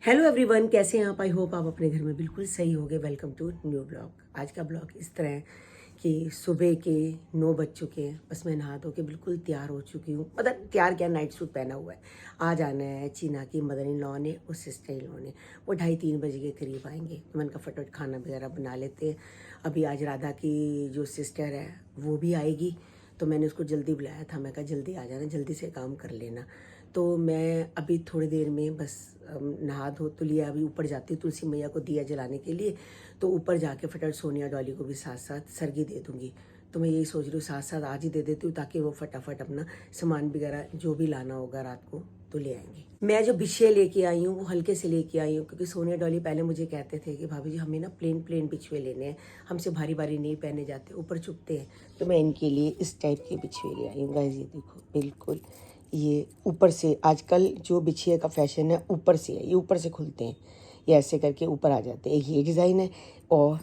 Hello everyone, कैसे हैं आप? आई होप आप अपने घर में बिल्कुल सही होंगे। Welcome to new blog. आज का ब्लॉग इस तरह है कि सुबह के 9 बज चुके हैं। बस मैं नहा धो के बिल्कुल तैयार हो चुकी हूँ। मतलब तैयार क्या, नाइट सूट पहना हुआ है। आज आना है चीना की मदर इन लॉ ने और सिस्टर इन लॉ ने। वो 2:30-3 बजे के करीब आएंगे, तो मैंने कहा फटाफट खाना वगैरह बना लेते हैं। अभी आज राधा की जो सिस्टर है वो भी आएगी, तो मैंने उसको जल्दी बुलाया था। मैं कहा जल्दी आ जाना, जल्दी से काम कर लेना। तो मैं अभी थोड़ी देर में बस नहा धो तो लिया, अभी ऊपर जाती हूँ तुलसी मैया को दिया जलाने के लिए। तो ऊपर जाके फटाफट सोनिया डॉली को भी साथ साथ सरगी दे दूँगी। तो मैं यही सोच रही हूँ साथ साथ आज ही दे देती हूँ, ताकि वो फटाफट अपना सामान वगैरह जो भी लाना होगा रात को तो ले आएंगे। मैं जो बिछिए लेके आई हूँ वो हल्के से लेके आई हूँ, क्योंकि सोनिया डॉली पहले मुझे कहते थे कि भाभी जी हमें ना प्लेन प्लेन बिछुए लेने हैं, हमसे भारी भारी नहीं पहने जाते, ऊपर चुभते हैं। तो मैं इनके लिए इस टाइप के बिछुए ले आई हूँ। गाइस ये देखो, बिल्कुल ये ऊपर से, आजकल जो बिछिए का फैशन है ऊपर से है, ये ऊपर से खुलते हैं, ये ऐसे करके ऊपर आ जाते हैं। एक ये डिज़ाइन है और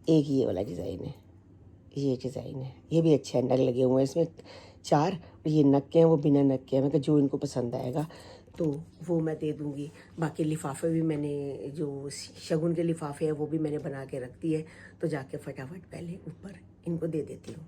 एक ये वाला डिज़ाइन है। ये डिज़ाइन है, ये भी अच्छे नग लगे हुए हैं इसमें 4। ये नग के हैं, वो बिना नग के हैं। मतलब जो इनको पसंद आएगा तो वो मैं दे दूँगी। बाकी लिफाफे भी मैंने, जो शगुन के लिफाफे हैं वो भी मैंने बना के रख दिए। तो जाके फटाफट पहले ऊपर इनको दे देती हूँ।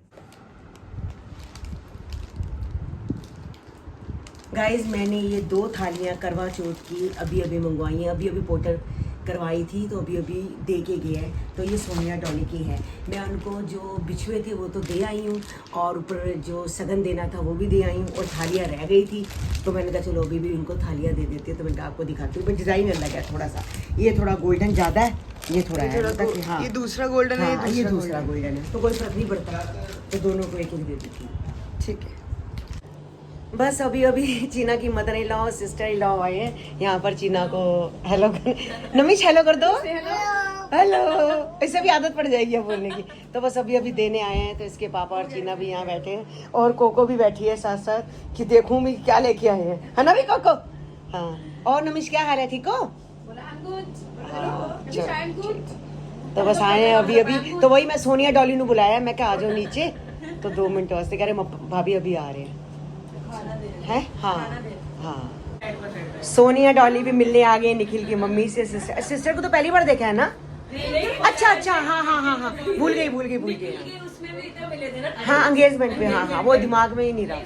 गाइज मैंने ये 2 थालियाँ करवा चौथ की अभी अभी मंगवाई हैं। अभी अभी पोर्टर करवाई थी तो अभी अभी दे के गया है। तो ये सोनिया डॉली की है। मैं उनको जो बिछुए थे वो तो दे आई हूँ, और ऊपर जो सगन देना था वो भी दे आई हूँ, और थालियाँ रह गई थी। तो मैंने कहा चलो अभी भी उनको थालियाँ दे देती है। तो मैंने कहा आपको दिखाती हूँ। डिज़ाइन अलग है थोड़ा सा, ये थोड़ा गोल्डन ज़्यादा है, ये थोड़ा है मतलब कि हाँ ये दूसरा गोल्डन है, हाँ, ये दूसरा गोल्डन है। तो कोई फर्क नहीं पड़ता, तो दोनों को एक एक दे देती हूँ। ठीक है। बस अभी अभी चीना की mother in law sister in law आए हैं यहाँ पर। चीना को हेलो नमिश हेलो कर दो। हेलो, इससे भी आदत पड़ जाएगी अब बोलने की। तो बस अभी अभी देने आए हैं। तो इसके पापा और चीना भी यहाँ बैठे हैं, और कोको भी बैठी है साथ साथ कि देखूं भी क्या लेके आए हैं, है ना भी कोको? हाँ। और नमिश क्या हाल है, ठीक हो? हाँ, चलो। तो बस आए हैं अभी अभी। तो वही मैं सोनिया डॉली ने बुलाया, मैं क्या आ जाओ नीचे। तो 2 मिनट वास्ते कह रहे भाभी अभी आ रहे हैं। है हाँ हाँ। सोनिया डॉली भी मिलने आ गए निखिल की मम्मी से। सिस्टर को तो पहली बार देखा है ना? अच्छा अच्छा, हाँ हाँ हाँ हाँ, भूल गई हाँ, एंगेजमेंट पे। हाँ हाँ, वो दिमाग में ही नहीं रहा।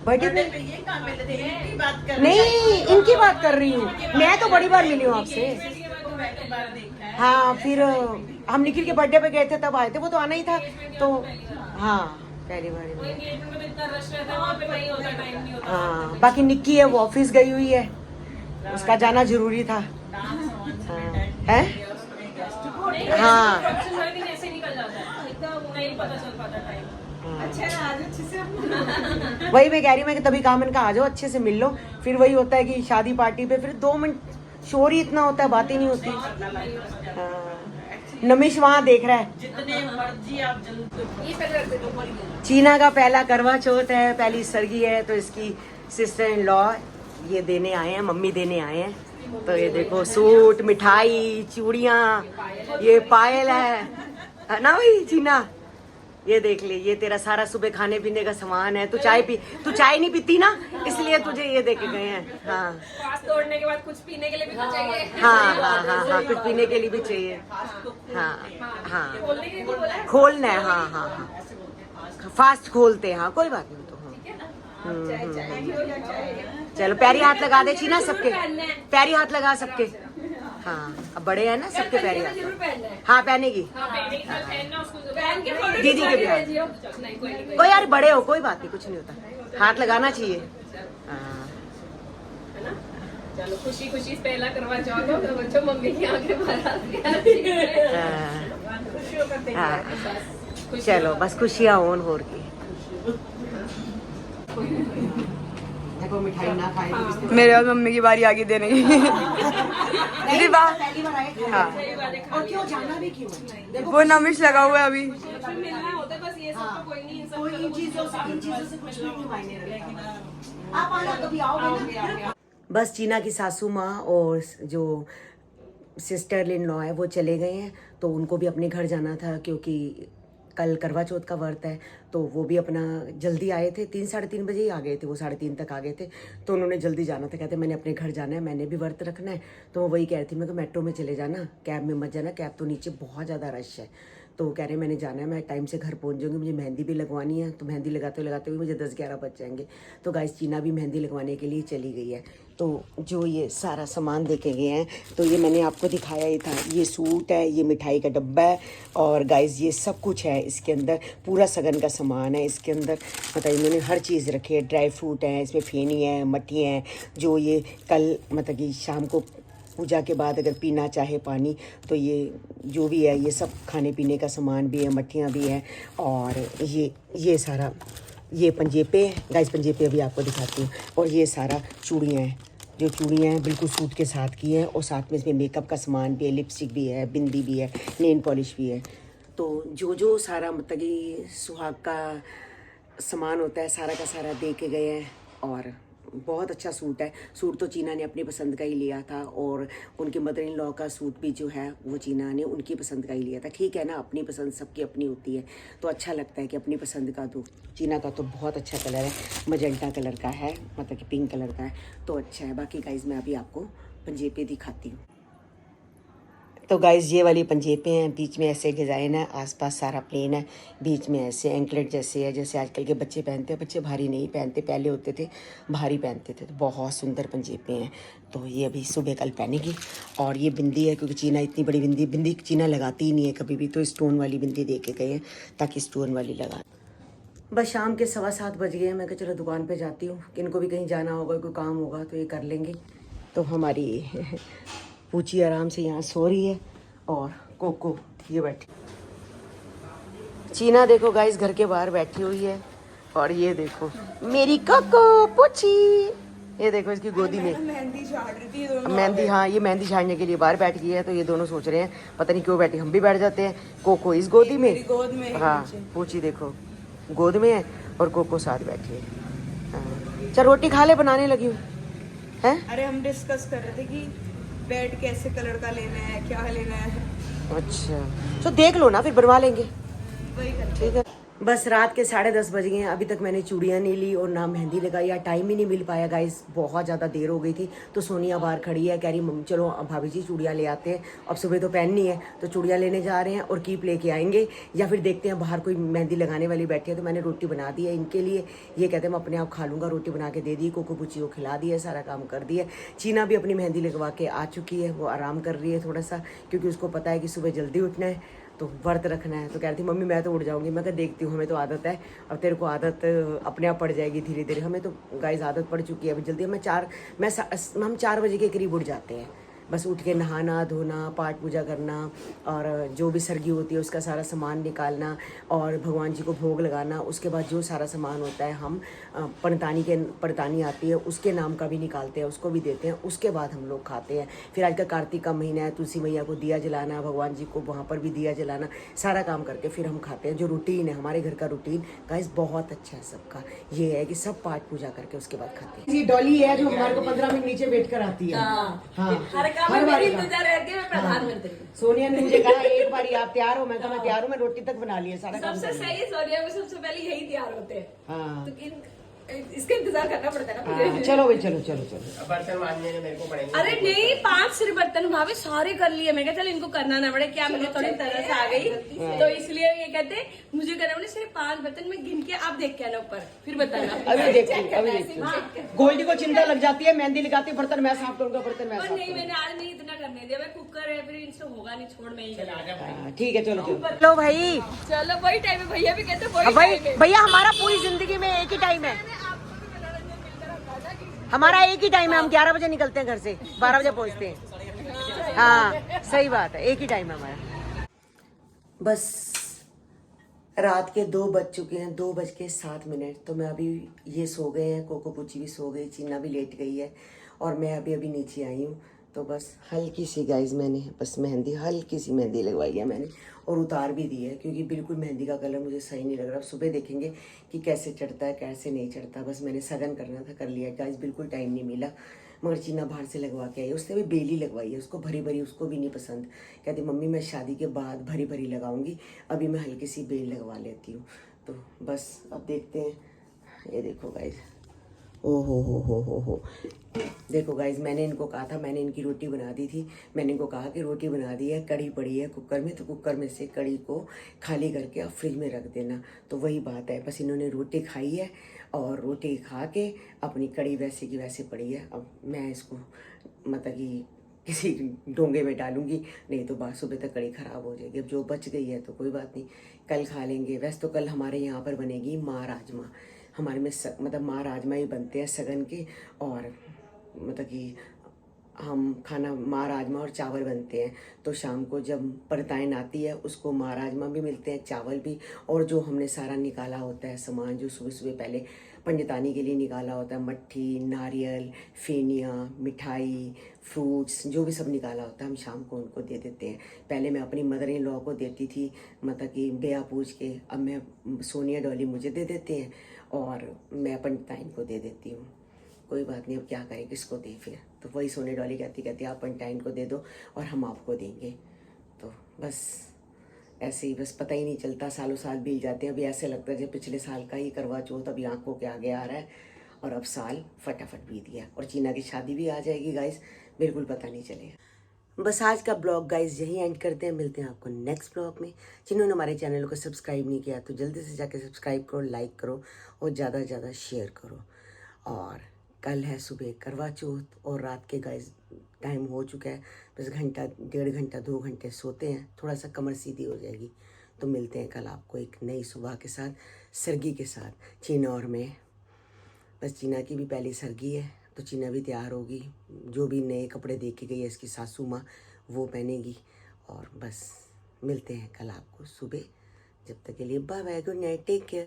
बर्थडे पे नहीं, इनकी बात कर रही हूँ मैं। तो बड़ी बार मिली हूँ आपसे। हाँ, फिर हम निखिल के बर्थडे पे गए थे तब आए थे, वो तो आना ही था। तो हाँ, पहली बार। हाँ, बाकी निक्की है वो ऑफिस गई हुई है, उसका जाना जरूरी था। है हाँ वही मैं कह रही हूँ, मैं कि तभी कहा, मैंने कहा आ जाओ अच्छे से मिल लो। फिर वही होता है कि शादी पार्टी पे फिर 2 मिनट शोर ही इतना होता है, बात ही नहीं होती। हाँ, नमिश वहाँ देख रहा है। जितने मर्जी आप चीना का पहला करवा चौथ है, पहली सरगी है। तो इसकी सिस्टर इन लॉ ये देने आए हैं, मम्मी देने आए हैं। तो ये देखो, सूट, मिठाई, चूड़ियाँ, ये पायल है ना भाई चीना? ये देख ले, ये तेरा सारा सुबह खाने पीने का सामान है। तू चाय नहीं पीती ना, इसलिए तुझे ये दे के गए हैं। हाँ, फास्ट तोड़ने के बाद कुछ पीने के लिए भी तो चाहिए। हाँ हाँ हाँ हाँ, कुछ पीने के लिए भी चाहिए। हाँ हाँ, खोलने के लिए बोला है। खोलना है। हाँ हाँ हाँ, फास्ट खोलते हैं। हाँ कोई बात नहीं। तो चलो, पैरी हाथ लगा दे चीना सबके, पैरी हाथ लगा सबके। हाँ, अब बड़े हैं ना, सबके पैरी हाथ। हाँ, पहनेगी दीदी के भी। कोई यार बड़े हो, कोई बात नहीं, कुछ नहीं होता, हाथ लगाना चाहिए। हाँ, चलो खुशी खुशी पहला करवा चौथ हो, तो बच्चों मम्मी की आंखें हाँ, चलो बस खुशियाँ होन और की। देखो मिठाई ना खाए। मेरे बाद मम्मी की बारी आ गई देने की। दीदी वाह। हाँ, और क्यों जाना भी क्यों? देखो वो नमिश लगा हुआ है अभी। मिलना होता है, बस ये सब तो कोई नहीं, इन सब कोई इन चीजों से कुछ नहीं मायने रखता। आप आना कभी आओगे ना। बस चीना की सासू माँ और जो सिस्टर इन लॉ है वो चले गए हैं। तो उनको भी अपने घर जाना था, क्योंकि कल करवा चौथ का व्रत है, तो वो भी अपना जल्दी आए थे, 3 साढ़े 3 बजे ही आ गए थे, वो 3:30 तक आ गए थे। तो उन्होंने जल्दी जाना था, कहते मैंने अपने घर जाना है, मैंने भी व्रत रखना है। तो वो वही कह रही थी, मैं मेट्रो में चले जाना, कैब में मत जाना, कैब तो नीचे बहुत ज़्यादा रश है। तो कह रहे मैंने जाना है, मैं टाइम से घर पहुंच जाऊंगी, मुझे मेहंदी भी लगवानी है। तो मेहंदी लगाते लगाते हुए मुझे 10-11 बज जाएंगे। तो गाइस चीना भी मेहंदी लगवाने के लिए चली गई है। तो जो ये सारा सामान देखे गए हैं, तो ये मैंने आपको दिखाया ही था, ये सूट है, ये मिठाई का डब्बा है, और गाइस ये सब कुछ है इसके अंदर, पूरा सगन का सामान है इसके अंदर। मतलब इन्होंने हर चीज़ रखी है, ड्राई फ्रूट है इसमें, फेनी है, मट्ठी है, जो ये कल मतलब कि शाम को पूजा के बाद अगर पीना चाहे पानी, तो ये जो भी है, ये सब खाने पीने का सामान भी है, मट्ठियाँ भी है। और ये सारा, ये पंजेपे गाइस, पंजेपे अभी आपको दिखाती हूँ। और ये सारा चूड़ियाँ हैं, जो चूड़ियाँ हैं बिल्कुल सूट के साथ की हैं, और साथ में इसमें मेकअप का सामान भी है, लिपस्टिक भी है, बिंदी भी है, नेल पॉलिश भी है। तो जो सारा मतलब कि सुहाग का सामान होता है, सारा का सारा दे के गए हैं। और बहुत अच्छा सूट है। सूट तो चीना ने अपनी पसंद का ही लिया था, और उनके मदर इन लॉ का सूट भी जो है वो चीना ने उनकी पसंद का ही लिया था। ठीक है ना, अपनी पसंद सबकी अपनी होती है, तो अच्छा लगता है कि अपनी पसंद का। तो चीना का तो बहुत अच्छा कलर है, मजेंटा कलर का है, मतलब कि पिंक कलर का है, तो अच्छा है। बाकी गाइज मैं अभी आपको पंजेबे दिखाती हूँ। तो गाइज़ ये वाली पंजेबे हैं, बीच में ऐसे डिज़ाइन है, आसपास सारा प्लेन है, बीच में ऐसे एंकलेट जैसे है, जैसे आजकल के बच्चे पहनते हैं। बच्चे भारी नहीं पहनते, पहले होते थे भारी पहनते थे। तो बहुत सुंदर पंजेबे हैं। तो ये अभी सुबह कल पहनेगी। और ये बिंदी है, क्योंकि चीना इतनी बड़ी बिंदी चीना लगाती ही नहीं है कभी भी, तो स्टोन वाली बिंदी दे के गए हैं ताकि स्टोन वाली लगा। बस शाम के 7:15 बज गए हैं। मैं कहा चलो दुकान पे जाती हूँ, इनको भी कहीं जाना होगा, कोई काम होगा तो ये कर लेंगे। तो हमारी पूची आराम से यहाँ सो रही है, और कोको ये बैठी। चीना देखो गाइस घर के बाहर बैठी हुई है, और ये देखो मेरी कोको पूची, ये देखो इसकी गोदी में मेहंदी झाड़ रही थी दोनों। मेहंदी, हाँ ये मेहंदी झाड़ने के लिए बाहर बैठ गई है। तो ये दोनों सोच रहे हैं पता नहीं क्यों बैठी, हम भी बैठ जाते हैं। कोको इस गोदी में, मेरी गोद में है हाँ नीचे। पूची देखो गोद में है, और कोको साथ बैठी है। हाँ। चल रोटी खा ले, बनाने लगी हूँ है। अरे हम डिस्कस कर रहे थे कि बेड कैसे कलर का लेना है, क्या लेना है, अच्छा तो देख लो ना, फिर बनवा लेंगे। वही करते हैं। ठीक है। बस रात के 10:30 बज गए हैं, अभी तक मैंने चूड़ियाँ नहीं ली और ना मेहंदी लगाई, या टाइम ही नहीं मिल पाया गाइस, बहुत ज़्यादा देर हो गई थी। तो सोनिया बाहर खड़ी है, कह रही मम्मी चलो भाभी जी चूड़ियाँ ले आते हैं, अब सुबह तो पहननी है, तो चूड़ियाँ लेने जा रहे हैं और कीप लेके आएंगे, या फिर देखते हैं बाहर कोई मेहंदी लगाने वाली बैठी है। तो मैंने रोटी बना दी है इनके लिए, ये कहते हैं मैं अपने आप खा लूँगा, रोटी बना के दे दी, कोको पुची को खिला दिया, सारा काम कर दिया। चीना भी अपनी मेहंदी लगवा के आ चुकी है, वो आराम कर रही है थोड़ा सा, क्योंकि उसको पता है कि सुबह जल्दी उठना है, तो व्रत रखना है। तो कह रही थी मम्मी मैं तो उठ जाऊंगी। मैं कहा देखती हूँ, हमें तो आदत है, और तेरे को आदत अपने आप पड़ जाएगी धीरे धीरे। हमें तो गाइस आदत पड़ चुकी है अभी जल्दी। हम 4 बजे के करीब उठ जाते हैं, बस उठ के नहाना धोना, पाठ पूजा करना, और जो भी सरगी होती है उसका सारा सामान निकालना, और भगवान जी को भोग लगाना। उसके बाद जो सारा सामान होता है हम पड़तानी आती है उसके नाम का भी निकालते हैं, उसको भी देते हैं। उसके बाद हम लोग खाते हैं। फिर आज का कार्तिक का महीना है, तुलसी मैया को दिया जलाना, भगवान जी को वहाँ पर भी दिया जलाना, सारा काम करके फिर हम खाते हैं। जो रूटीन है हमारे घर का रूटीन गाइस बहुत अच्छा है सबका, ये है कि सब पाठ पूजा करके उसके बाद खाते हैं। डॉली है जो हमारे को 15 मिनट नीचे वेट कराती है। हर बार प्रधानमंत्री सोनिया ने मुझे कहा एक बार आप तैयार हो, मैं कहा मैं तैयार हूँ, मैं रोटी तक बना ली है, सारा काम सबसे कर लिया। सही सोनिया में सबसे पहले यही तैयार होते हैं। हाँ तो इसका इंतजार करना पड़ता है ना हाँ, मुझे। चलो भाई चलो। बर्तन मांजने के मेरे को पड़ेंगे। अरे नहीं 5 सिर्फ बर्तन भाभी सारे कर लिए। मैं चल इनको करना ना पड़े, क्या मुझे थोड़ी तरह से आ गई, तो इसलिए ये कहते मुझे करना पड़े। सिर्फ 5 बर्तन में गिन के आप देख के आना ऊपर, फिर बताना। अभी देखती हूँ। गोल्डी को चिंता लग जाती है, मेहंदी लगाती है, बर्तन मैं साफ करूंगा, बर्तन मैं पर साफ नहीं मैंने आज नहीं इतना करने दिया, मैं कुकर है, फिर इनसे होगा नहीं, छोड़ मैं ही करूंगा। ठीक है चलो चलो भाई, चलो वही टाइम है, भैया भी कहते वही अब भाई टाइम है। भैया हमारा पूरी जिंदगी में एक ही टाइम है, हमारा एक ही टाइम है। हम 11 बजे निकलते हैं घर से, 12 बजे पहुंचते हैं। हाँ सही बात है, एक ही टाइम है हमारा। बस रात के 2 बज चुके हैं, 2:07। तो मैं अभी, ये सो गए हैं, कोको पुची भी सो गई, चीना भी लेट गई है, और मैं अभी नीचे आई हूँ। तो बस हल्की सी गाइज मैंने बस मेहंदी, हल्की सी मेहंदी लगवाई है मैंने, और उतार भी दी है, क्योंकि बिल्कुल मेहंदी का कलर मुझे सही नहीं लग रहा। सुबह देखेंगे कि कैसे चढ़ता है कैसे नहीं चढ़ता। बस मैंने सगन करना था, कर लिया गाइज, बिल्कुल टाइम नहीं मिला। मगर चीना बाहर से लगवा के आई है, उसने भी बेली लगवाई है, उसको भरी भरी उसको भी नहीं पसंद। कहती मम्मी मैं शादी के बाद भरी भरी लगाऊंगी, अभी मैं हल्की सी बेल लगवा लेती हूँ। तो बस अब देखते हैं। ये देखो गाइज, ओ हो, देखो गाइज, मैंने इनको कहा था, मैंने इनकी रोटी बना दी थी। मैंने इनको कहा कि रोटी बना दी है, कड़ी पड़ी है कुकर में, तो कुकर में से कड़ी को खाली करके आप फ्रिज में रख देना। तो वही बात है, बस इन्होंने रोटी खाई है और रोटी खा के अपनी कड़ी वैसे की वैसे पड़ी है। अब मैं इसको मतलब कि किसी डोंगे में डालूंगी, नहीं तो बाद सुबह तक कड़ी ख़राब हो जाएगी। अब जो बच गई है तो कोई बात नहीं, कल खा लेंगे। वैसे तो कल हमारे यहाँ पर बनेगी माँ राजमा। हमारे में मतलब माँ राजमा ही बनते हैं सगन के, और मतलब कि हम खाना माँ राजमा और चावल बनते हैं। तो शाम को जब परतायन आती है उसको माँ राजमा भी मिलते हैं, चावल भी, और जो हमने सारा निकाला होता है सामान, जो सुबह सुबह पहले पंजतानी के लिए निकाला होता है, मट्ठी, नारियल, फेनिया, मिठाई, फ्रूट्स, जो भी सब निकाला होता है, हम शाम को उनको दे देते हैं। पहले मैं अपनी मदर इन लॉ को देती थी, मतलब कि बेया पूछ के, अब मैं सोनिया डॉली मुझे दे देते हैं और मैं पंजताइन को दे देती हूँ। कोई बात नहीं, अब क्या करें, किसको दें फिर। तो वही सोने डॉली कहती आप पंटाइन को दे दो और हम आपको देंगे। तो बस ऐसे ही, बस पता ही नहीं चलता, सालों साल बीत जाते हैं। अभी ऐसे लगता है जब पिछले साल का ही करवा चौथ अभी आंखों के आगे आ रहा है, और अब साल फटाफट बीत गया और चीना की शादी भी आ जाएगी गाइस, बिल्कुल पता नहीं चलेगा। बस आज का ब्लॉग गाइस यही एंड करते हैं, मिलते हैं आपको नेक्स्ट ब्लॉग में। जिन्होंने हमारे चैनल को सब्सक्राइब नहीं किया तो जल्दी से जाकर सब्सक्राइब करो, लाइक करो और ज़्यादा से ज़्यादा शेयर करो। और कल है सुबह करवा चौथ और रात के गाइस टाइम हो चुका है, बस घंटा 1.5 घंटा 2 घंटे सोते हैं, थोड़ा सा कमर सीधी हो जाएगी। तो मिलते हैं कल आपको एक नई सुबह के साथ, सरगी के साथ, चीना और मैं। बस चीना की भी पहली सरगी है तो चीना भी तैयार होगी, जो भी नए कपड़े दे के गई है इसकी सासू माँ वो पहनेगी। और बस मिलते हैं कल आपको सुबह, जब तक के लिए bye bye, good night, take care.